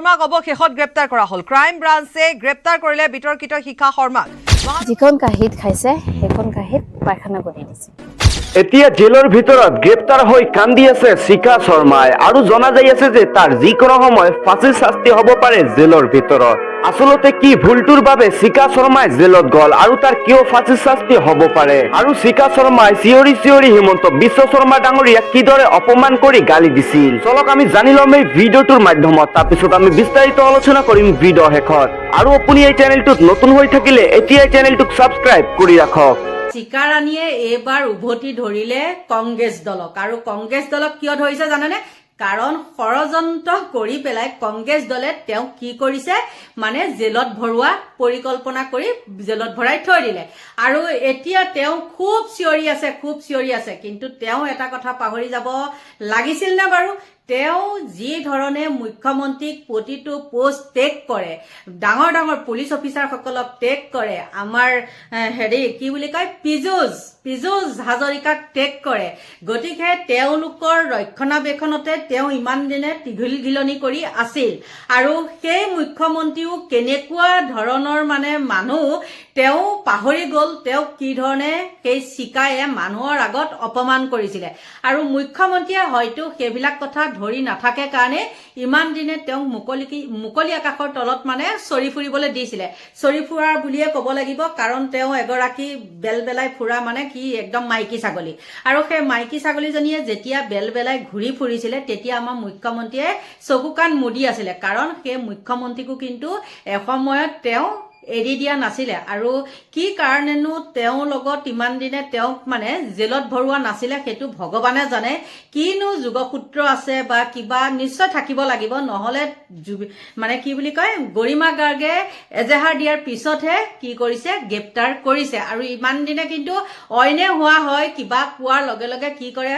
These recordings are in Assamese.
শৰ্মাক অৱশেষত গ্ৰেপ্তাৰ কৰা হ'ল ক্ৰাইম ব্ৰাঞ্চে গ্ৰেপ্তাৰ কৰিলে বিতৰ্কিত শিখা শৰ্মাক যিখন কাহিত খাইছে সেইখন কাহিত পায়খানা কৰি দিছে এতিয়া জেলৰ ভিতৰত গ্ৰেপ্তাৰ হৈ কান্দি আছে শিখা শৰ্মাই আৰু জনা যায় আছে যে তাৰ যিকোনো সময় ফাঁচীৰ শাস্তি হ'ব পাৰে জেলৰ ভিতৰত আসলতে কি ভুলটোৰ বাবে শিখা শৰ্মাই জেলত গল আৰু তাৰ কিয় ফাঁচীৰ শাস্তি হ'ব পাৰে আৰু শিখা শৰ্মাই চিঞৰি হিমন্ত বিশ্ব শৰ্মা ডাঙৰীয়াক কিদৰে অপমান কৰি গালি দিছিল চলক আমি জানি ল'ম এই ভিডিঅ'টোৰ মাধ্যমত তাৰপিছত আমি বিস্তাৰিত আলোচনা কৰিম ভিডিঅ' শেষত আৰু আপুনি এই চেনেলটোত নতুন হৈ থাকিলে এতিয়া চেনেলটোক সাবস্ক্ৰাইব কৰি ৰাখক শিখা ৰাণীয়ে এইবাৰ উভতি ধৰিলে কংগ্ৰেছ দলক আৰু কংগ্ৰেছ দলক কিয় ধৰিছে জানেনে কাৰণ ষড়যন্ত্ৰ কৰি পেলাই কংগ্ৰেছ দলে তেওঁ কি কৰিছে মানে জেলত ভৰোৱা পৰিকল্পনা কৰি জেলত ভৰাই থৈ দিলে আৰু এতিয়া তেওঁ খুব চিঞৰি আছে কিন্তু তেওঁ এটা কথা পাহৰি যাব লাগিছিল না বাৰু তেওঁ যি ধৰণে মুখ্যমন্ত্ৰীক প্ৰতিটো পোষ্ট টেক কৰে ডাঙৰ পুলিচ অফিচাৰসকলক টেক কৰে আমাৰ কি বুলি কয় পিজুজ হাজৰিকাক টেক কৰে গতিকে তেওঁলোকৰ ৰক্ষণাবেক্ষণতে তেওঁ ইমান দিনে টিঘিলঘিলনি কৰি আছিল আৰু সেই মুখ্যমন্ত্ৰীও কেনেকুৱা ধৰণৰ মানে মানুহ তেওঁ পাহৰি গ'ল তেওঁ কি ধৰণে সেই শিখায়ে মানুহৰ আগত অপমান কৰিছিলে আৰু মুখ্যমন্ত্ৰীয়ে হয়তো সেইবিলাক কথা ধৰি নাথাকে কাৰণে ইমান দিনে তেওঁক মুকলি আকাশৰ তলত মানে চৰি ফুৰিবলৈ দিছিলে চৰি ফুৰাৰ বুলিয়ে ক'ব লাগিব কাৰণ তেওঁ এগৰাকী বেলবেলাই ফুৰা মানে কি একদম মাইকী ছাগলী আৰু সেই মাইকী ছাগলীজনীয়ে যেতিয়া বেলবেলাই ঘূৰি ফুৰিছিলে তেতিয়া আমাৰ মুখ্যমন্ত্ৰীয়ে চকু কাণ মুদি আছিলে কাৰণ সেই মুখ্যমন্ত্ৰীকো কিন্তু এসময়ত তেওঁ এৰি দিয়া নাছিলে আৰু কি কাৰণেনো তেওঁৰ লগত ইমান দিনে তেওঁক মানে জেলত ভৰোৱা নাছিলে সেইটো ভগৱানে জানে কিনো যোগসূত্ৰ আছে বা কিবা নিশ্চয় থাকিব লাগিব নহলে মানে কি বুলি কয় গৰিমা গাৰ্গে এজাহাৰ দিয়াৰ পিছতহে কি কৰিছে গ্ৰেপ্তাৰ কৰিছে আৰু ইমান দিনে কিন্তু অইনে হোৱা হয় কিবা কোৱাৰ লগে লগে কি কৰে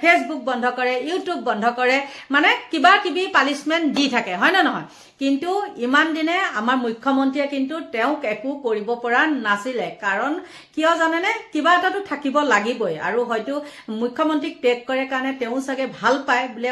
ফেচবুক বন্ধ কৰে ইউটিউব বন্ধ কৰে মানে কিবা কিবি পানিশমেন্ট দি থাকে হয় না নহয় কিন্তু ইমান দিনে আমাৰ মুখ্যমন্ত্ৰীয়ে কিন্তু তেওঁক একো কৰিব পৰা নাছিলে কাৰণ কিয় জানেনে কিবা এটাতো থাকিব লাগিবই আৰু হয়তো মুখ্যমন্ত্ৰীক টেক কৰে কাৰণে তেওঁ চাগে ভাল পায় বোলে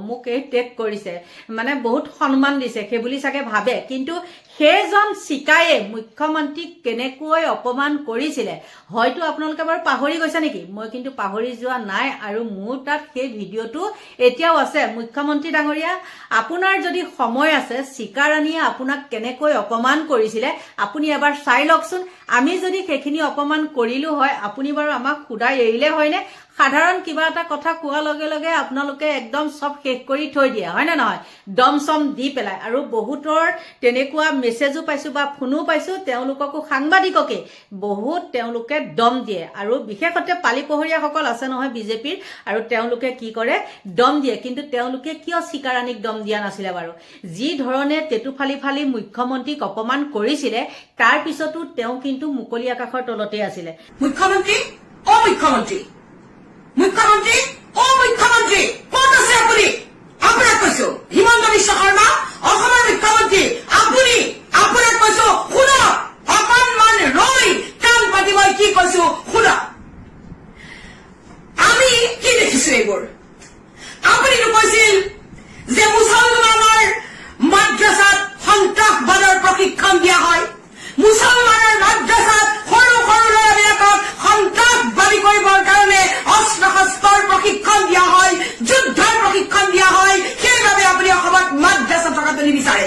মোক এই টেক কৰিছে মানে বহুত সন্মান দিছে সেই বুলি চাগে ভাবে কিন্তু সেইজন শিখায়ে মুখ্যমন্ত্ৰীক কেনেকৈ অপমান কৰিছিলে হয়তো আপোনালোকে বাৰু পাহৰি গৈছে নেকি মই কিন্তু পাহৰি যোৱা নাই আৰু মোৰ তাত সেই ভিডিঅ'টো এতিয়াও আছে মুখ্যমন্ত্ৰী ডাঙৰীয়া আপোনাৰ যদি সময় আছে শিখা ৰাণীয়ে আপোনাক কেনেকৈ অপমান কৰিছিলে আপুনি এবাৰ চাই লওকচোন আমি যদি সেইখিনি অপমান কৰিলো হয় আপুনি বাৰু আমাক খুদাই এৰিলে হয়নে সাধাৰণ কিবা এটা কথা কোৱাৰ লগে লগে আপোনালোকে একদম সব শেষ কৰি থৈ দিয়ে হয় না নহয় দমসম দি পেলাই আৰু বহুতৰ তেনেকুৱা মেছেজো পাইছো বা ফোনো পাইছো তেওঁলোককো সাংবাদিককে বহুত তেওঁলোকে দম দিয়ে আৰু বিশেষতে পালিপহৰীয়াসকল আছে নহয় বিজেপিৰ আৰু তেওঁলোকে কি কৰে দম দিয়ে কিন্তু তেওঁলোকে কিয় শিখা ৰাণীক দম দিয়া নাছিলে বাৰু যি ধৰণে তেটু ফালি মুখ্যমন্ত্ৰীক অপমান কৰিছিলে তাৰ পিছতো তেওঁ কিন্তু মুকলি আকাশৰ তলতে আছিলে মুখ্যমন্ত্ৰী ক'ত আছে আপুনি আপোনাক কৈছো হিমন্ত বিশ্ব শৰ্মা অসমৰ মুখ্যমন্ত্ৰী আপুনি আপোনাক কৈছো শুনা অকণমান ৰৈ কাম পাতি মই কি কৈছো শুনা আমি কি দেখিছো এইবোৰ আপুনিতো কৈছিল যে মুছলমানৰ মাদ্ৰাছাত সন্ত্ৰাসবাদৰ প্ৰশিক্ষণ দিয়া হয় মুছলমানৰ মাদ্ৰাছাত সৰু ল'ৰাবিলাকক সন্ত্ৰাসবাদী কৰিবৰ কাৰণে অস্ত্ৰ শস্ত্ৰৰ প্ৰশিক্ষণ দিয়া হয় যুদ্ধৰ প্ৰশিক্ষণ দিয়া হয় সেইবাবে আপুনি অসমত মাদ্ৰাছা থকাটো নিবিচাৰে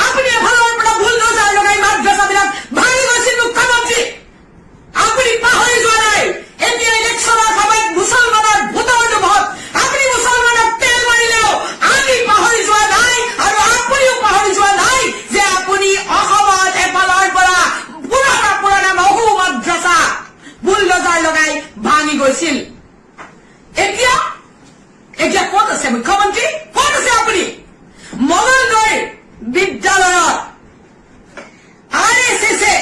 আপুনি এফালৰ পৰা বুলডোজাৰ লগাই মাদ্ৰাছাবিলাক ভাঙি গৈছিল মুখ্যমন্ত্ৰী আপুনি পাহৰি যোৱা নাই এতিয়া ইলেকশ্যনৰ সময়ত মুছলমানৰ ভোটৰ লোভত আপুনি মুছলমানক তেল মাৰিলেও আমি পাহৰি যোৱা নাই আৰু আপুনিও পাহৰি যোৱা নাই যে আপুনি অসমত এফালৰ পৰা পুৰণা মহু মাদ্ৰাছা বুলডোজাৰ লগাই ভাঙি গৈছিল এতিয়া ক'ত আছে মুখ্যমন্ত্ৰী ক'ত আছে আপুনি মঙলদৈৰ বিদ্যালয়ত RSSে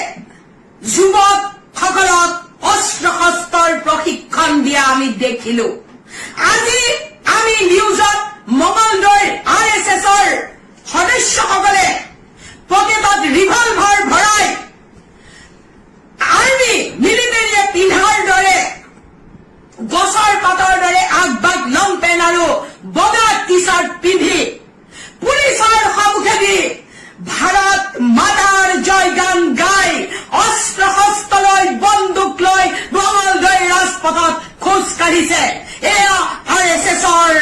যুৱকসকলক অস্ত্ৰ শস্ত্ৰৰ প্ৰশিক্ষণ দিয়া আমি দেখিলো আজি আমি নিউজত মঙলদৈৰ RSSৰ সদস্যসকলে পকেটত ৰিভলভাৰ ভৰাই আৰ্মি মিলিটাৰীয়ে পিন্ধাৰ দৰে গছৰ পাতৰ দৰে আগবাগ লং পেণ্ট আৰু বগা টি চাৰ্ট পিন্ধি পুলিচৰ মুখেদি ভাৰত মাতাৰ জয়গান গাই অস্ত্ৰ শস্ত্ৰ লৈ বন্দুক লৈ মঙলদৈৰ ৰাজপথত খোজ কাঢ়িছে। এয়া RSSৰ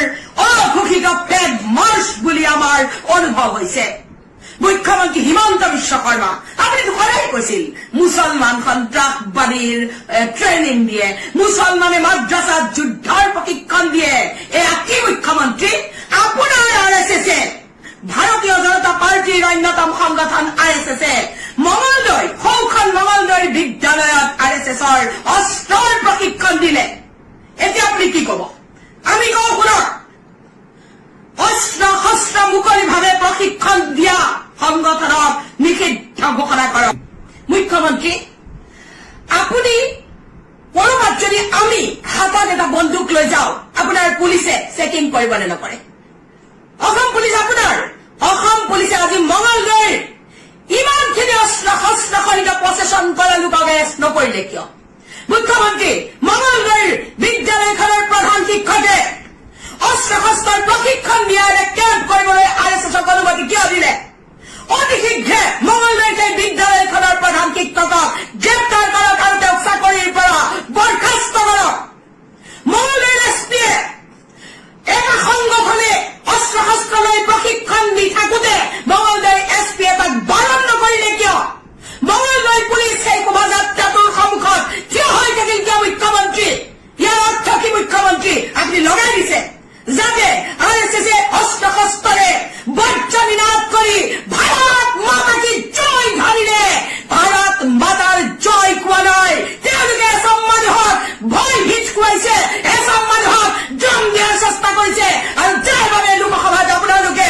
অঘোষিত ফ্লেগ মাৰ্চ বুলি আমাৰ অনুভৱ হৈছে। মুখ্যমন্ত্ৰী হিমন্ত বিশ্ব শৰ্মা আপুনিতো সদায় কৈছিল মুছলমান সন্ত্ৰাসবাদীৰ ট্ৰেইনিং দিয়ে, মুছলমানে মাদ্ৰাছাত যুদ্ধৰ প্ৰশিক্ষণ দিয়ে। এয়া কি মুখ্যমন্ত্ৰী? আপোনাৰ RSSে ভাৰতীয় জনতা পাৰ্টীৰ অন্যতম সংগঠন RSSে মঙলদৈ সৌখন মঙলদৈৰ বিদ্যালয়ত RSSৰ অস্ত্ৰৰ প্ৰশিক্ষণ দিলে। এতিয়া আপুনি কি কব? আমি কওঁ শুনক, অস্ত্ৰ শস্ত্ৰ মুকলিভাৱে প্ৰশিক্ষণ দিয়া সংগঠনক নিষিদ্ধ ঘোষণা কৰক। মুখ্যমন্ত্ৰী আপুনি কৰবাত যদি আমি হাতত এটা বন্দুক লৈ যাওঁ আপোনাৰ পুলিচে চেকিং কৰিব নে নকৰে? অসম পুলিচ আপোনাৰ, অসম পুলিচে আজি মঙলদৈৰ ইমানখিনি অস্ত্ৰ শস্ত্ৰ সহিত প্ৰচেছন কৰা লোকক এৰেষ্ট নকৰিলে কিয়? মুখ্যমন্ত্ৰী মঙলদৈৰ বিদ্যালয়খনৰ প্ৰধান শিক্ষকে অস্ত্ৰ শস্ত্ৰৰ প্ৰশিক্ষণ দিয়াৰে কেম্প কৰিবলৈ RSSক অনুমতি কিয় দিলে? অতি শীঘ্ৰে মঙলদৈৰ সেই বিদ্যালয়খনৰ প্ৰধান শিক্ষকক গ্ৰেপ্তাৰ কৰক আৰু তেওঁক চাকৰিৰ পৰা বৰ্খাস্ত কৰক। মঙলদৈৰ SPয়ে এটা সংগঠনে অস্ত্ৰ শস্ত্ৰ লৈ প্ৰশিক্ষণ দি থাকোতে মঙলদৈৰ SPয়ে তাক বাৰণ নকৰিলে কিয়? মঙলদৈৰ পুলিচ সেই শোভাযাত্ৰাটোৰ সন্মুখত থিয় হৈ থাকিল কিয়? মুখ্যমন্ত্ৰী ইয়াৰ অৰ্থ কি? মুখ্যমন্ত্ৰী আপুনি লগাই দিছে যাতে RSSে অস্ত্ৰ শস্ত্ৰৰে বজ্ৰ নিনাদ কৰি ভাৰত মাতা কি জয় ধাৰিলে ভাৰত মাতাৰ জয় কোৱা নাই। তেওঁলোকে এচাম মানুহক ভয় ভীত খুৱাইছে, এচাম মানুহক জম দিয়াৰ চেষ্টা কৰিছে আৰু যাৰ বাবে লোকসভাত আপোনালোকে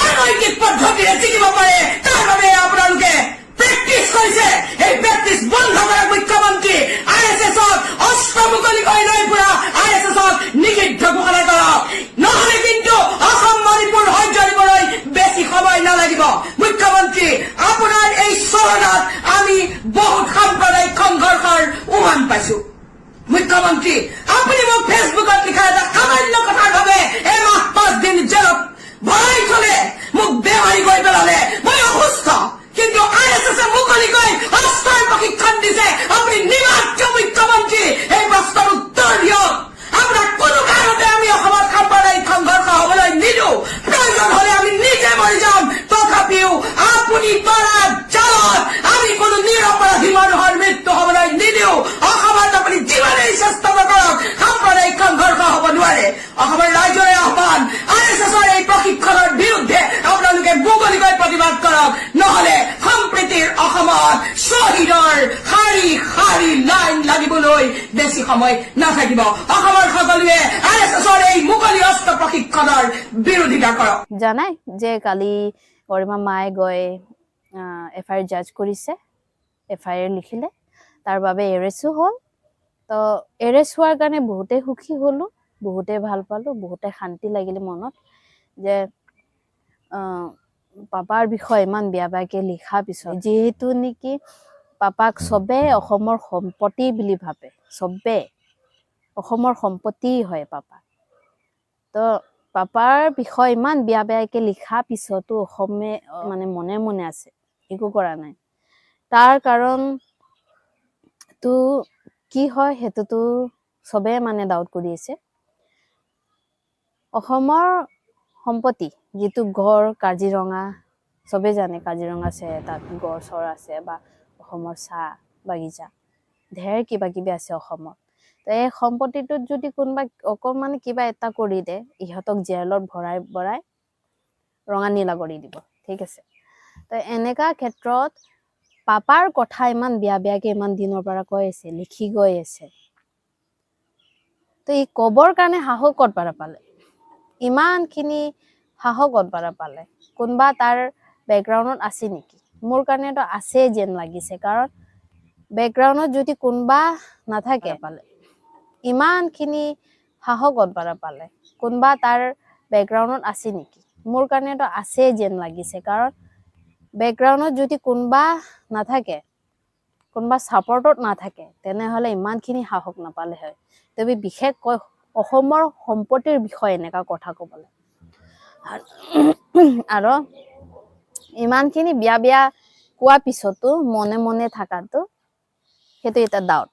অনৈতিক পদ্ধতিৰে জিকিব পাৰে তাৰ বাবে আপোনালোকে প্ৰেক্টিচ কৰিছে। এই প্ৰেক্টিচ বন্ধ কৰক মুখ্যমন্ত্ৰী। RSSক অস্ত্ৰ মুকলিকৈ লৈ পুৰা RSSক নিষিদ্ধ ঘোষণা কৰক, নহলে কিন্তু অসম মণিপুৰ সহ্য দিবলৈ বেছি সময় নালাগিব। মুখ্যমন্ত্ৰী আপোনাৰ এই চৰণত আমি বহুত সাম্প্ৰদায়িক সংঘৰ্ষৰ উমান পাইছো। মুখ্যমন্ত্ৰী আপুনি মোক ফেচবুকত লিখা এটা সামান্য কথাৰ বাবে এমাহ 5 দিন জেলত ভৰাই থলে, মোক বেমাৰী কৰি পেলালে, মই অসুস্থ, কিন্তু RSSে মুকলিকৈ অস্ত্ৰৰ প্ৰশিক্ষণ দিছে। আপুনি নিমাত কিয় মুখ্যমন্ত্ৰী? এই প্ৰশ্নৰ উত্তৰ দিয়ক। আপোনাক কোনো কাৰণতে আমি অসমত সাম্প্ৰদায়িক সংঘৰ্ষ হবলৈ নিদিওঁ, প্ৰয়োজন হলে আমি নিজে মৰি যাম, তথাপিও আপুনি কৰা জালত আমি কোনো নিৰপৰাধী মানুহৰ মৃত্যু হবলৈ নিদিওঁ। অসমত আপুনি যিমানেই চেষ্টা নকৰক সাম্প্ৰদায়িক সংঘৰ্ষ হব নোৱাৰে। অসমৰ ৰাইজৰে আহ্বান, RSSৰ এই প্ৰশিক্ষণৰ বিৰুদ্ধে আপোনালোকে মুকলিকৈ প্ৰতিবাদ কৰক, নহলে সম্প্ৰীতিৰ অসমত শ্বহীদৰ শাৰী শাৰী লাইন লাগিবলৈ বেছি সময় নাথাকিব। অসমৰ সকলোৱে RSSৰ এই মুকলি অস্ত্ৰ প্ৰশিক্ষণৰ বিৰোধিতা কৰক। জানাই যে কালি গৰিমা মায়ে গৈ FIR জাজ কৰিছে, FIR লিখিলে, তাৰ বাবে এৰেষ্টো হ'ল। তো এৰেষ্ট হোৱাৰ কাৰণে বহুতে সুখী হ'লো, বহুতে ভাল পালো, বহুতে শান্তি লাগিলে মনত যে পাপাৰ বিষয়ে ইমান বেয়া বেয়াকে লিখা পিছত, যিহেতু নেকি পাপাক চবে অসমৰ সম্পত্তি বুলি ভাবে, চবে অসমৰ সম্পত্তি হয় পাপা। তো পাপাৰ বিষয়ে ইমান বেয়া বেয়াকে লিখা পিছতো অসমে মানে মনে মনে আছে, একো কৰা নাই। তাৰ কাৰণটো কি হয় সেইটোতো চবে মানে ডাউট কৰি আছে। অসমৰ সম্পত্তি যিটো গড়, কাজিৰঙা, চবে জানে কাজিৰঙা আছে, তাত গড় চৰ আছে, বা অসমৰ চাহ বাগিচা ঢেৰ কিবা কিবি আছে অসমত। তো এই সম্পত্তিটোত যদি কোনোবা অকণমান কিবা এটা কৰি দে, ইহঁতক জেলত ভৰাই ভৰাই ৰঙা নীলা কৰি দিব, ঠিক আছে। তো এনেকা ক্ষেত্ৰত পাপাৰ কথা ইমান বেয়া বেয়াকে ইমান দিনৰ পৰা কৈ আছে, লিখি গৈ আছে। তো ই কবৰ কাৰণে সাহস ক'ত পৰা পালে? ইমানখিনি সাহস ক'ত পৰা পালে? কোনোবা তাৰ বেকগ্ৰাউণ্ডত আছে নেকি? মোৰ কাৰণেতো আছে যেন লাগিছে, কাৰণ বেকগ্ৰাউণ্ডত যদি কোনোবা নাথাকে পালে, ইমানখিনি সাহস ক'ত পৰা পালে? কোনোবা তাৰ বেকগ্ৰাউণ্ডত আছে নেকি? মোৰ কাৰণেতো আছে যেন লাগিছে, কাৰণ বেকগ্ৰাউণ্ডত যদি কোনোবা নাথাকে, কোনোবা ছাপৰ্টত নাথাকে, তেনেহ'লে ইমানখিনি সাহস নাপালে হয়। তবে বিশেষকৈ অসমৰ সম্পত্তিৰ বিষয়ে এনেকা কথা ক'বলৈ। আৰু ইমানখিনি বিয়া বিয়া কোৱা পিছতো মনে মনে থকাটো সেইটো এটা ডাউট,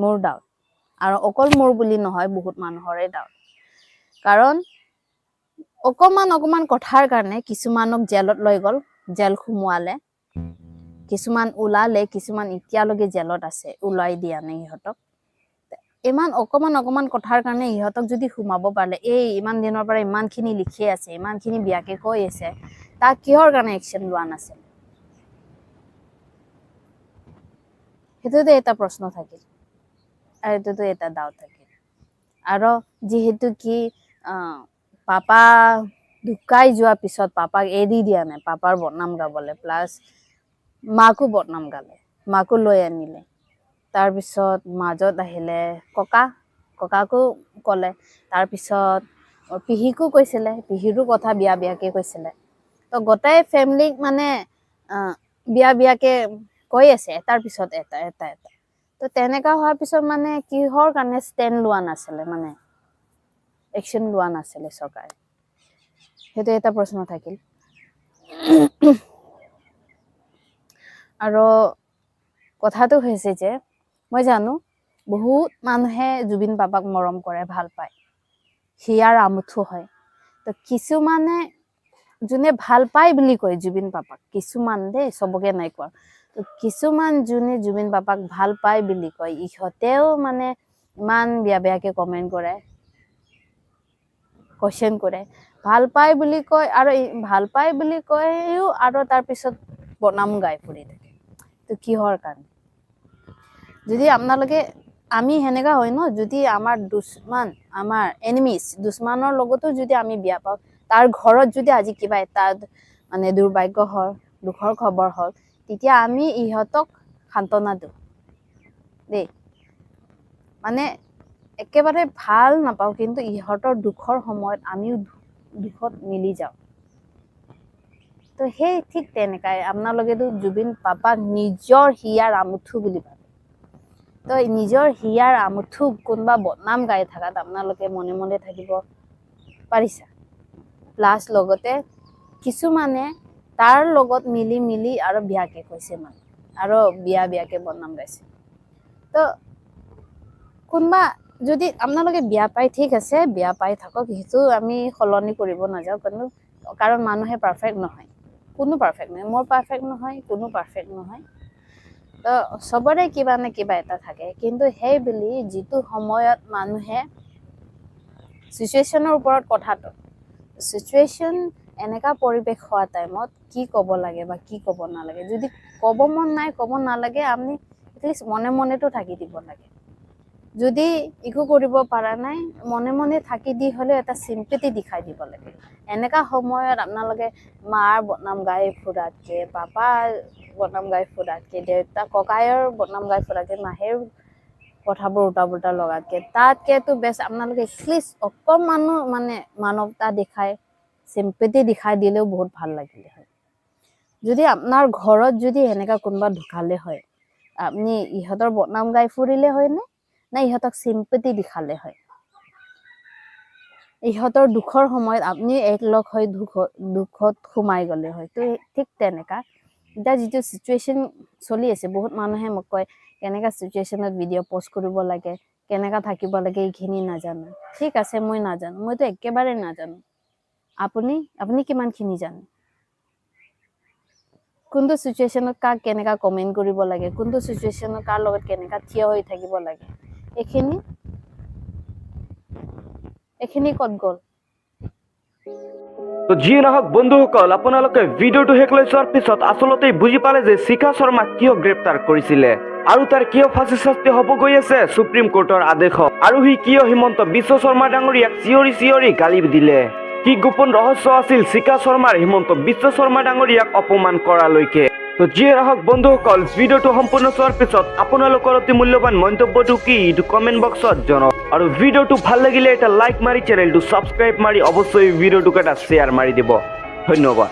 মোৰ ডাউট। আৰু অকল মোৰ বুলি নহয়, বহুত মানুহৰে ডাউট। কাৰণ অকমান কথাৰ কাৰণে কিছুমানক জেলত লৈ গ'ল, জেল সোমোৱালে, কিছুমান ওলালে, কিছুমান এতিয়ালৈকে জেলত আছে, ওলাই দিয়া নাই সিহঁতক। ইমান অকমান কথাৰ কাৰণে ইহঁতক যদি সোমাব পাৰিলে, এই ইমান দিনৰ পৰা ইমানখিনি লিখি আছে, ইমানখিনি বিয়াকে কৈ আছে, তাক কিহৰ কাৰণে একশ্যন লোৱা নাছিল? সেইটোতো এটা প্ৰশ্ন থাকিল, আৰু এইটোতো এটা ডাউট থাকিল। আৰু যিহেতু কি পাপা ঢুকাই যোৱাৰ পিছত পাপাক এৰি দিয়া নাই, পাপাৰ বদনাম গাবলৈ, প্লাছ মাকো বদনাম গালে, মাকো লৈ আনিলে। তাৰপিছত মাজত আহিলে ককাকো ক'লে, তাৰপিছত পিহিকো কৈছিলে, পিহিৰো কথা বিয়াকে কৈছিলে। তো গোটেই ফেমিলিক মানে বিয়াকে কৈ আছে, এটাৰ পিছত এটা। তো তেনেকা হোৱাৰ পিছত মানে কিহৰ কাৰণে ষ্টেণ্ড লোৱা নাছিলে, মানে একশ্যন লোৱা নাছিলে চৰকাৰে? সেইটো এটা প্ৰশ্ন থাকিল। আৰু কথাটো হৈছে যে মই জানো বহুত মানুহে জুবিন বাবাক মৰম কৰে, ভাল পায়, হিয়াৰ আমঠু হয়। তো কিছুমানে যোনে ভাল পায় বুলি কয় জুবিন বাবাক, কিছুমান দেই, চবকে নাই কোৱা, তো কিছুমান যোনে জুবিন বাবাক ভাল পায় বুলি কয়, ইহঁতেও মানে ইমান বেয়াকে কমেণ্ট কৰে, কোৱেশ্যন কৰে। ভাল পায় বুলি কয়, আৰু ভাল পায় বুলি কয়ও, আৰু তাৰপিছত বনাম গাই ফুৰি থাকে। তো কিহৰ কাৰণে? যদি আপোনালোকে, আমি সেনেকা হয় ন, যদি আমাৰ দুশ্মন, আমাৰ এনিমিজ, দুশ্মনৰ লগতো যদি আমি বিয়া পাওঁ, তাৰ ঘৰত যদি আজি কিবা এটা মানে দুৰ্ভাগ্য হ'ল, দুখৰ খবৰ হ'ল, তেতিয়া আমি ইহঁতক সান্তনা দিওঁ দেই। মানে একেবাৰে ভাল নাপাওঁ, কিন্তু ইহঁতৰ দুখৰ সময়ত আমিও দুখত মিলি যাওঁ। তো সেই ঠিক তেনেকাই আপোনালোকেতো জুবিন বাবাক নিজৰ হিয়াৰ আমঠু বুলি ভাবে। তো নিজৰ হিয়াৰ আমঠুক কোনোবা বদনাম গাই থাকাত আপোনালোকে মনে মনে থাকিব পাৰিছা? প্লাছ লগতে কিছুমানে তাৰ লগত মিলি আৰু বিয়াকে কৈছে, মানে আৰু বিয়াকে বদনাম গাইছে। তো কোনোবা যদি আপোনালোকে বিয়া পাই, ঠিক আছে, বিয়া পাই থাকক, সেইটো আমি সলনি কৰিব নাযাওঁ, কাৰণ মানুহে পাৰফেক্ট নহয়, কোনো পাৰফেক্ট নহয়, মোৰ পাৰফেক্ট নহয়, কোনো পাৰফেক্ট নহয়। তো চবৰে কিবা নে কিবা এটা থাকে, কিন্তু সেই বুলি যিটো সময়ত মানুহে চিচুৱেশ্যনৰ ওপৰত কথাটো, চিচুৱেশ্যন এনেকা পৰিৱেশ হোৱা টাইমত কি ক'ব লাগে বা কি ক'ব নালাগে, যদি ক'ব মন নাই, ক'ব নালাগে, আমি এটলিষ্ট মনে মনেতো থাকি দিব লাগে। যদি একো কৰিব পৰা নাই, মনে মনে থাকি দি হ'লেও এটা চিম্পেথি দেখাই দিব লাগে। এনেকা সময়ত আপোনালোকে মাৰ বদনাম গাই ফুৰাতকে, পাপাৰ বদনাম গাই ফুৰাতকে, দেউতা ককায়ৰ বদনাম গাই ফুৰাতকে, মাহেৰ কথাবোৰ উল্টা পুল্টা লগাতকে, তাতকেতো বেষ্ট আপোনালোকে এটলিষ্ট অকণমানো মানে মানৱতা দেখাই, চিম্পেথি দেখাই দিলেও বহুত ভাল লাগিলে হয়। যদি আপোনাৰ ঘৰত যদি এনেকা কোনোবা ঢুকালে হয়, আপুনি ইহঁতৰ বদনাম গাই ফুৰিলে হয় নে ইহঁতক চিম্পেথি দেখালে হয়? ইহঁতৰ দুখৰ সময়ত আপুনি একলগ হৈ দুখত সোমাই গ'লে হয়। তো ঠিক তেনেকা এতিয়া যিটো চিচুৱেশ্যন চলি আছে, বহুত মানুহে মোক কয় কেনেকা চিচুৱেশ্যনত ভিডিঅ' পষ্ট কৰিব লাগে, কেনেকা থাকিব লাগে, এইখিনি নাজানো। ঠিক আছে, মই নাজানো, মইতো একেবাৰে নাজানো। আপুনি কিমানখিনি জানে? কোনটো চিচুৱেশ্যনত কাক কেনেকা কমেণ্ট কৰিব লাগে, কোনটো চিচুৱেশ্যনত কাৰ লগত কেনেকা থিয় হৈ থাকিব লাগে, এইখিনি ক'ত গ'ল? তো যিয়ে নহওক বন্ধুসকল, আপোনালোকে ভিডিঅ'টো শেষলৈ চোৱাৰ পিছত আচলতে বুজি পালে যে শিখা শৰ্মাক কিয় গ্ৰেপ্তাৰ কৰিছিলে, আৰু তাৰ কিয় ফাঁচী শাস্তি হ'ব গৈ আছে সুপ্ৰিম কোৰ্টৰ আদেশত, আৰু সি কিয় হিমন্ত বিশ্ব শৰ্মা ডাঙৰীয়াক চিঞৰি গালি দিলে। কি গোপন ৰহস্য আছিল শিখা শৰ্মাৰ হিমন্ত বিশ্ব শৰ্মা ডাঙৰীয়াক অপমান কৰালৈকে? তো যিয়ে নহওক বন্ধুসকল, ভিডিঅ'টো সম্পূৰ্ণ চোৱাৰ পিছত আপোনালোকৰ অতি মূল্যৱান মন্তব্যটো কি এইটো কমেণ্ট বক্সত জনাওক। আৰু ভিডিঅ'টো ভাল লাগিলে এটা লাইক মাৰি চেনেলটো ছাবস্ক্ৰাইব মাৰি অৱশ্যই ভিডিঅ'টোক এটা শ্বেয়াৰ মাৰি দিব। ধন্যবাদ।